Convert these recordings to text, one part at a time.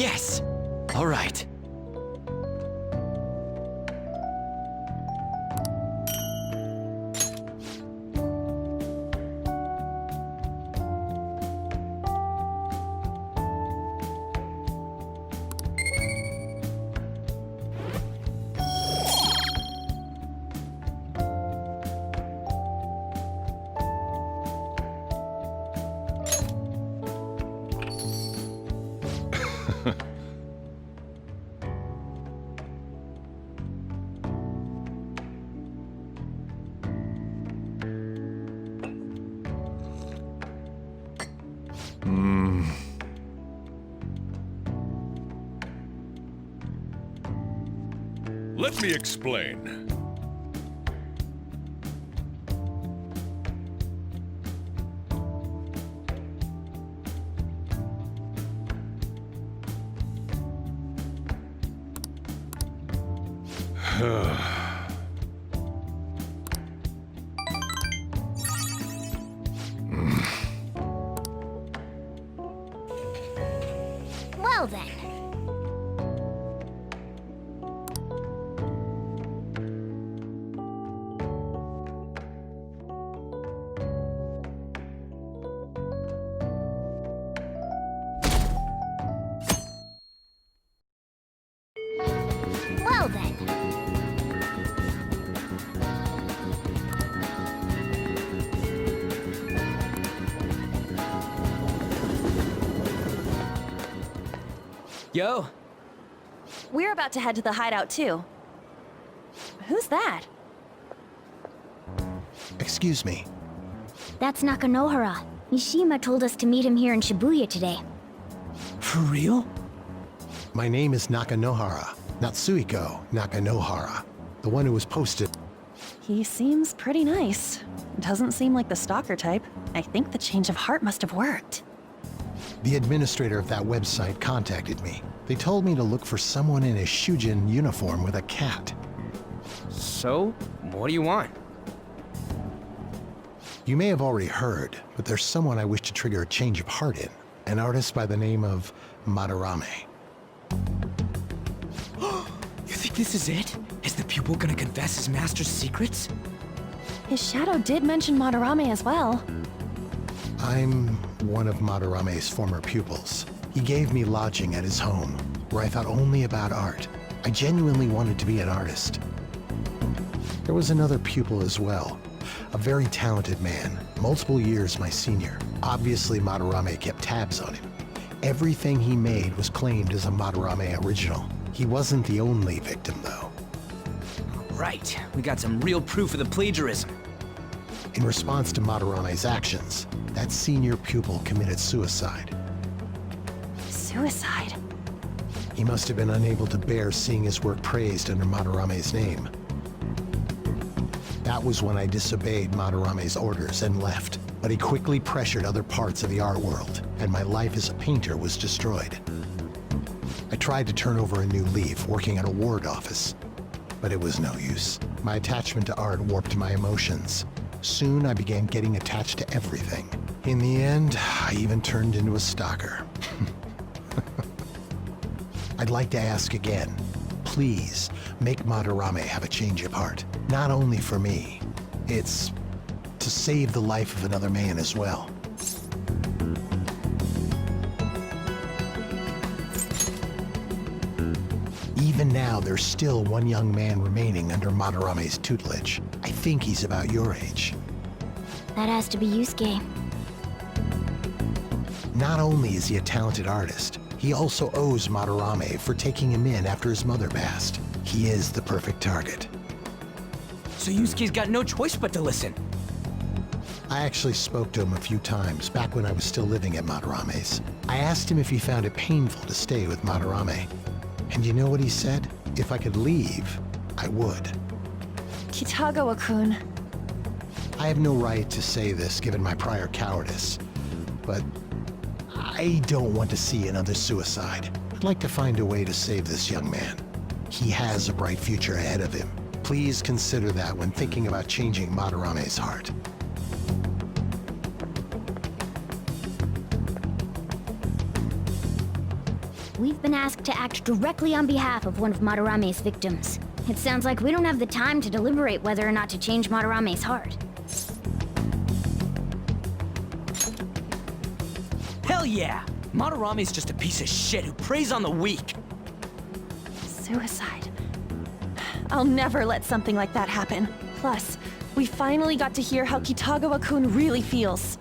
Yes! All right. Let me explain. Well then. Well then. Yo! We're about to head to the hideout, too. Who's that? Excuse me. That's Nakanohara. Mishima told us to meet him here in Shibuya today. For real? My name is Nakanohara, Natsuhiko Nakanohara, the one who was posted. He seems pretty nice. Doesn't seem like the stalker type. I think the change of heart must have worked. The administrator of that website contacted me. They told me to look for someone in a Shujin uniform with a cat. So, what do you want? You may have already heard, but there's someone I wish to trigger a change of heart in. An artist by the name of Madarame. You think this is it? Is the pupil gonna confess his master's secrets? His shadow did mention Madarame as well. I'm one of Madarame's former pupils. He gave me lodging at his home, where I thought only about art. I genuinely wanted to be an artist. There was another pupil as well, a very talented man, multiple years my senior. Obviously, Madarame kept tabs on him. Everything he made was claimed as a Madarame original. He wasn't the only victim, though. Right, we got some real proof of the plagiarism. In response to Madarame's actions, that senior pupil committed suicide. Suicide? He must have been unable to bear seeing his work praised under Madarame's name. That was when I disobeyed Madarame's orders and left. But he quickly pressured other parts of the art world, and my life as a painter was destroyed. I tried to turn over a new leaf, working at a ward office, but it was no use. My attachment to art warped my emotions. Soon I began getting attached to everything. In the end, I even turned into a stalker. I'd like to ask again, please make Madarame have a change of heart. Not only for me, it's to save the life of another man as well. Even now, there's still one young man remaining under Madarame's tutelage. I think he's about your age. That has to be Yusuke. Not only is he a talented artist, he also owes Madarame for taking him in after his mother passed. He is the perfect target. So Yusuke's got no choice but to listen. I actually spoke to him a few times back when I was still living at Madarame's. I asked him if he found it painful to stay with Madarame. And you know what he said? If I could leave, I would. Kitagawa-kun. I have no right to say this given my prior cowardice, but I don't want to see another suicide. I'd like to find a way to save this young man. He has a bright future ahead of him. Please consider that when thinking about changing Madarame's heart. We've been asked to act directly on behalf of one of Madarame's victims. It sounds like we don't have the time to deliberate whether or not to change Madarame's heart. Hell yeah! Madarame's just a piece of shit who preys on the weak. Suicide. I'll never let something like that happen. Plus, we finally got to hear how Kitagawa-kun really feels.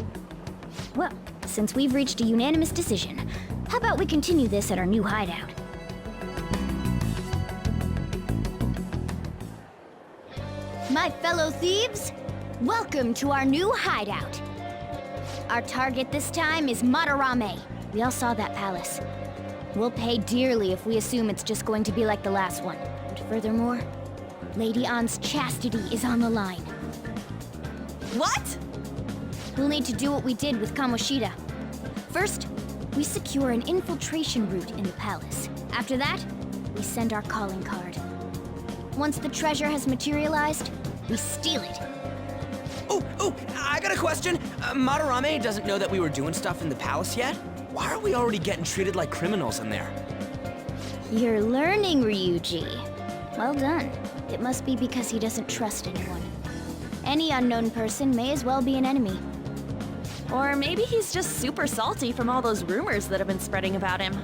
Well, since we've reached a unanimous decision, how about we continue this at our new hideout? My fellow thieves, welcome to our new hideout. Our target this time is Madarame. We all saw that palace. We'll pay dearly if we assume it's just going to be like the last one. And furthermore, Lady An's chastity is on the line. What? We'll need to do what we did with Kamoshida. First, we secure an infiltration route in the palace. After that, we send our calling card. Once the treasure has materialized, we steal it. Oh, I got a question. Madarame doesn't know that we were doing stuff in the palace yet? Why are we already getting treated like criminals in there? You're learning, Ryuji. Well done. It must be because he doesn't trust anyone. Any unknown person may as well be an enemy. Or maybe he's just super salty from all those rumors that have been spreading about him.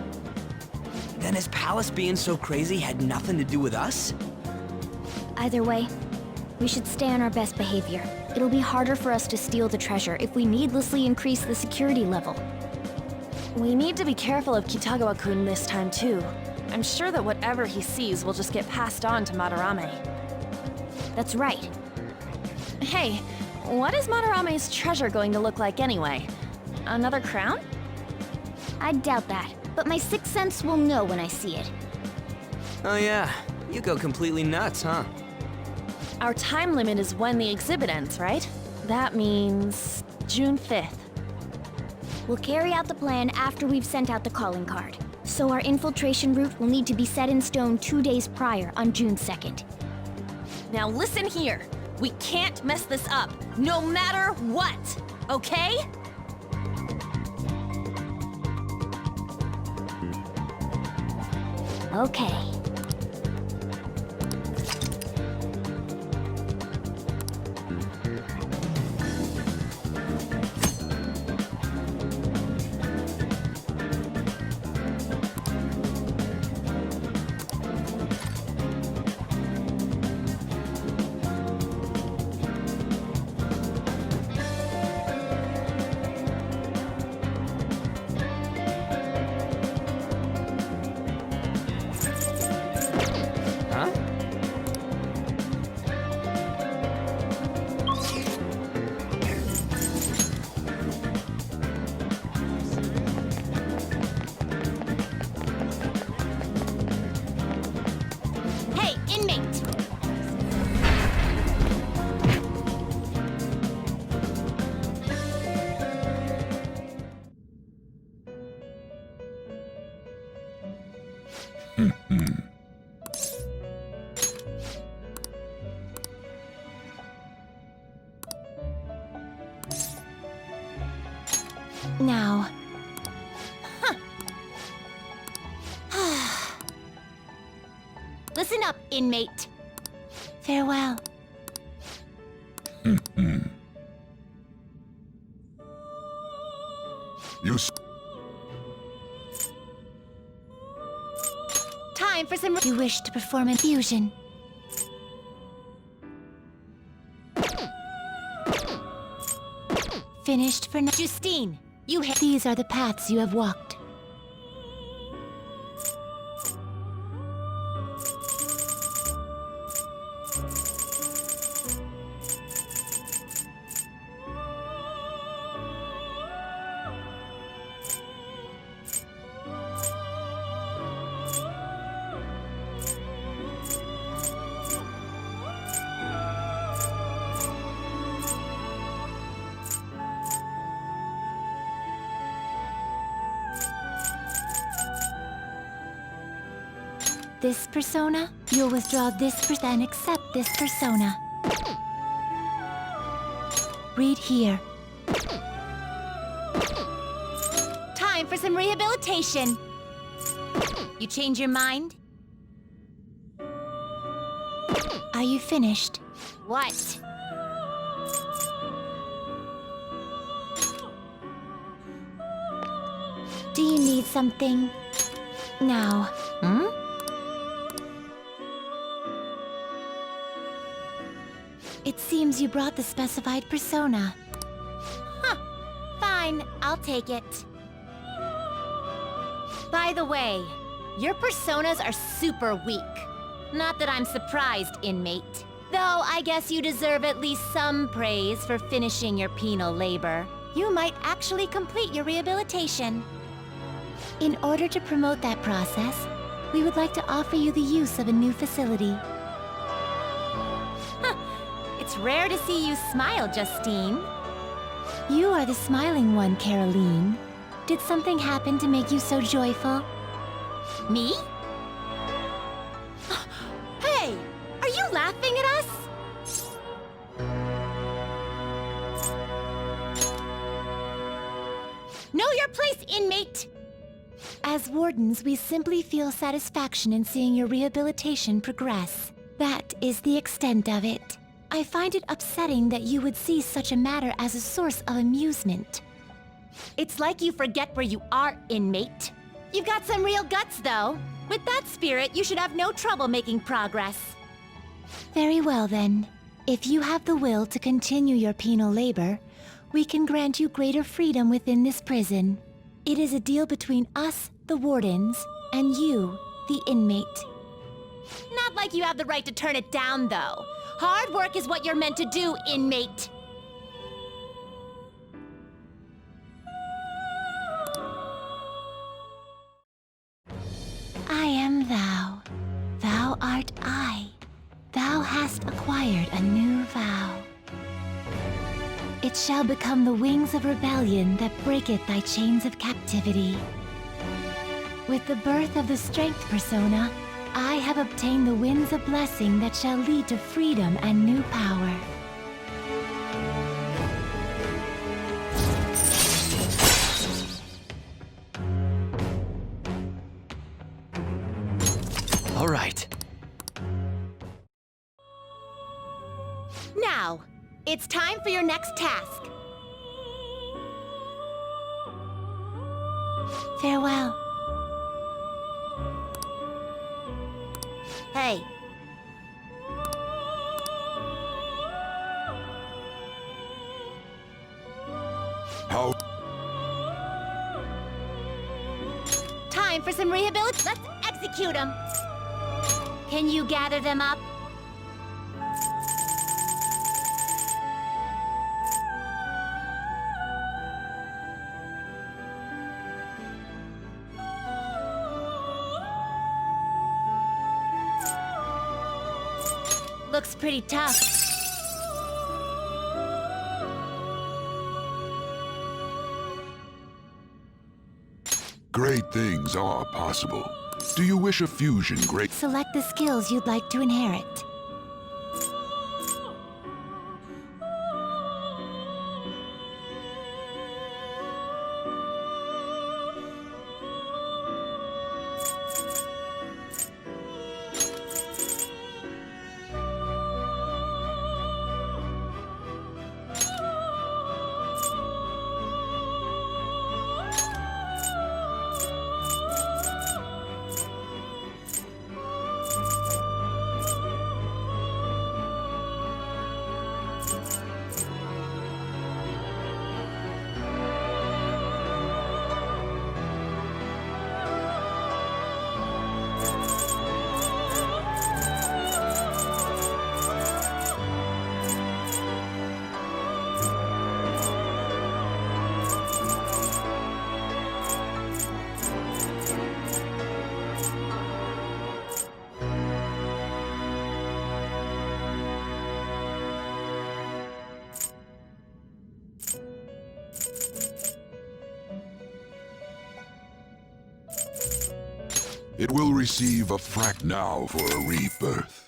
Then his palace being so crazy had nothing to do with us? Either way, we should stay on our best behavior. It'll be harder for us to steal the treasure if we needlessly increase the security level. We need to be careful of Kitagawa-kun this time, too. I'm sure that whatever he sees will just get passed on to Madarame. That's right. Hey, what is Madarame's treasure going to look like anyway? Another crown? I doubt that, but my sixth sense will know when I see it. Oh yeah, you go completely nuts, huh? Our time limit is when the exhibit ends, right? That means June 5th. We'll carry out the plan after we've sent out the calling card. So our infiltration route will need to be set in stone 2 days prior on June 2nd. Now listen here. We can't mess this up, no matter what, okay? Okay. Huh? Hey, inmate! Now, Listen up, inmate. farewell. Time for some... You wish to perform infusion. Finished for now. Justine, you hit... These are the paths you have walked. This persona, you'll withdraw this and accept this persona. Read here. Time for some rehabilitation. You change your mind? Are you finished? What? Do you need something? Now. It seems you brought the specified persona. Fine, I'll take it. By the way, your personas are super weak. Not that I'm surprised, inmate. Though I guess you deserve at least some praise for finishing your penal labor. You might actually complete your rehabilitation. In order to promote that process, we would like to offer you the use of a new facility. It's rare to see you smile, Justine. You are the smiling one, Caroline. Did something happen to make you so joyful? Me? Hey! Are you laughing at us? Know your place, inmate! As wardens, we simply feel satisfaction in seeing your rehabilitation progress. That is the extent of it. I find it upsetting that you would see such a matter as a source of amusement. It's like you forget where you are, inmate. You've got some real guts, though. With that spirit, you should have no trouble making progress. Very well, then. If you have the will to continue your penal labor, we can grant you greater freedom within this prison. It is a deal between us, the wardens, and you, the inmate. Not like you have the right to turn it down, though. Hard work is what you're meant to do, inmate. I am thou. Thou art I. Thou hast acquired a new vow. It shall become the wings of rebellion that breaketh thy chains of captivity. With the birth of the strength persona, I have obtained the winds of blessing that shall lead to freedom and new power. All right. Now, it's time for your next task. Farewell. Hey. How? Time for some rehabilitation. Let's execute them. Can you gather them up? Looks pretty tough. Great things are possible. Do you wish a fusion great? Select the skills you'd like to inherit. It will receive a frac now for a rebirth.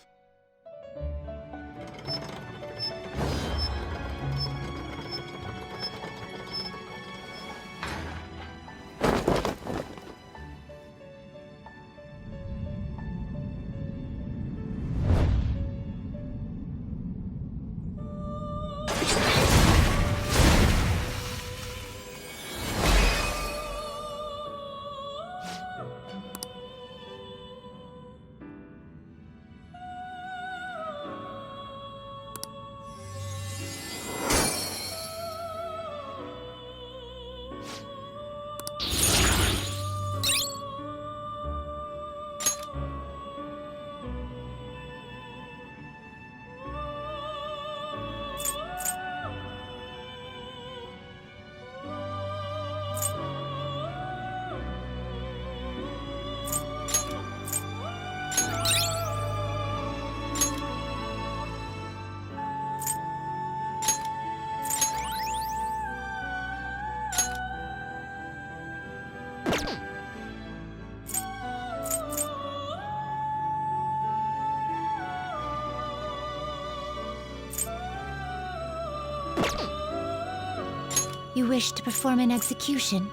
You wish to perform an execution?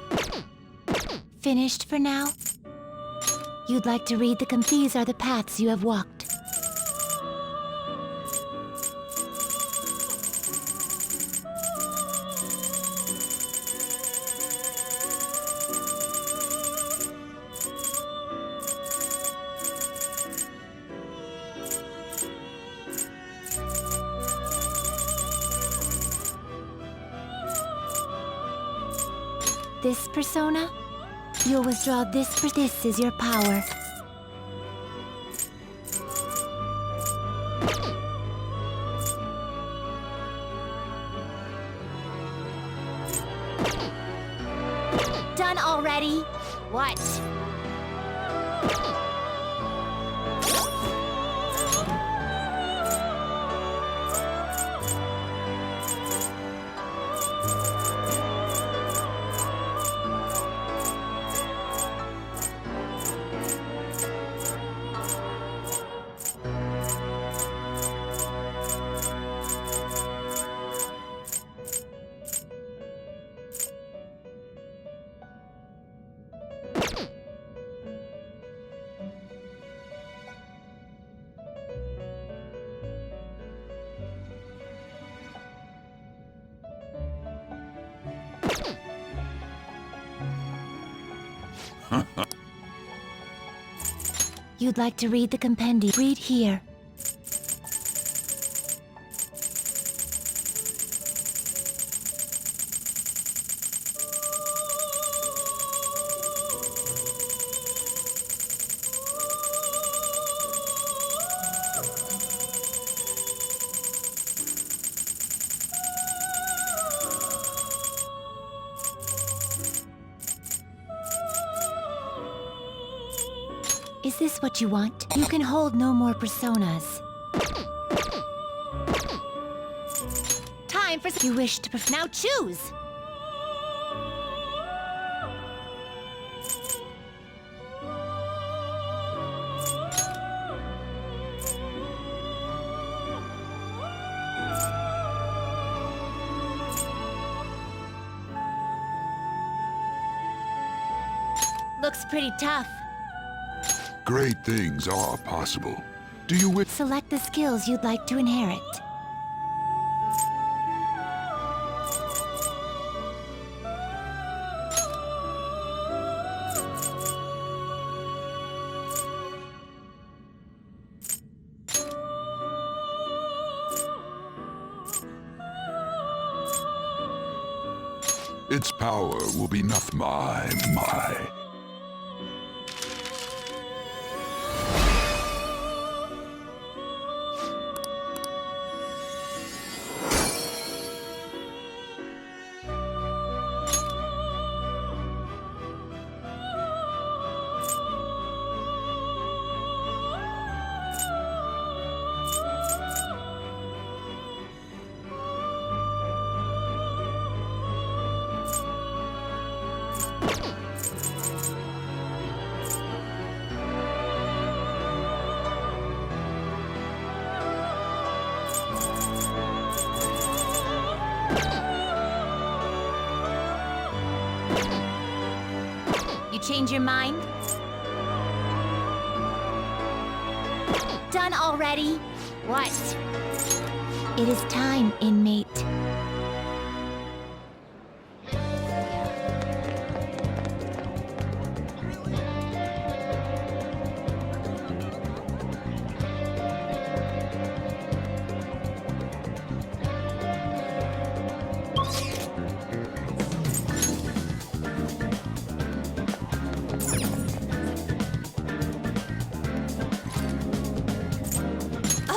Finished for now? You'd like to read these are the paths you have walked. This persona? You'll withdraw this is your power. Done already? What? You'd like to read the compendium? Read here. Is this what you want? You can hold no more personas. Time for you wish to now choose! Looks pretty tough. Great things are possible. Do you wish? Select the skills you'd like to inherit. Its power will be enough. My. You change your mind? Done already? What? It is time, inmate.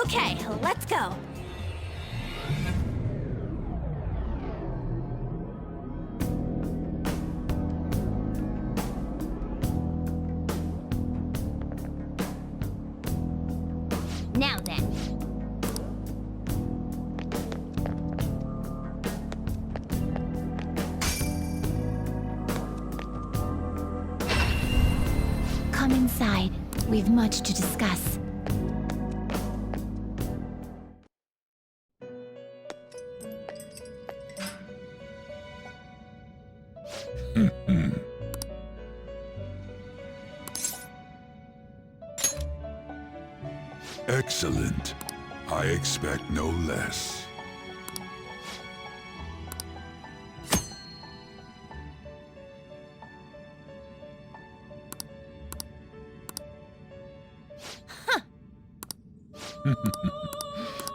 Okay, let's go. Now then. Come inside. We've much to discuss. Excellent. I expect no less.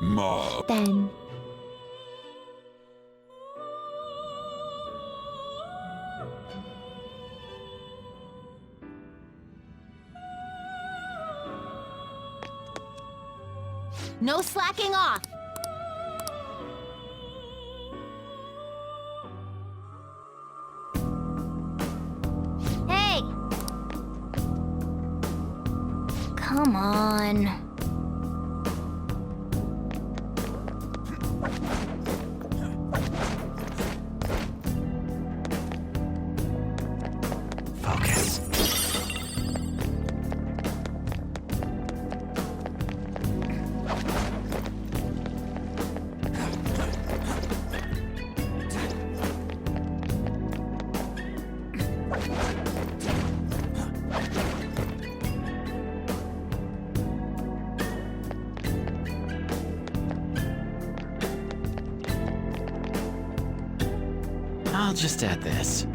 Mob. Then, No slacking off! Hey! Come on. Focus. I'll just add this.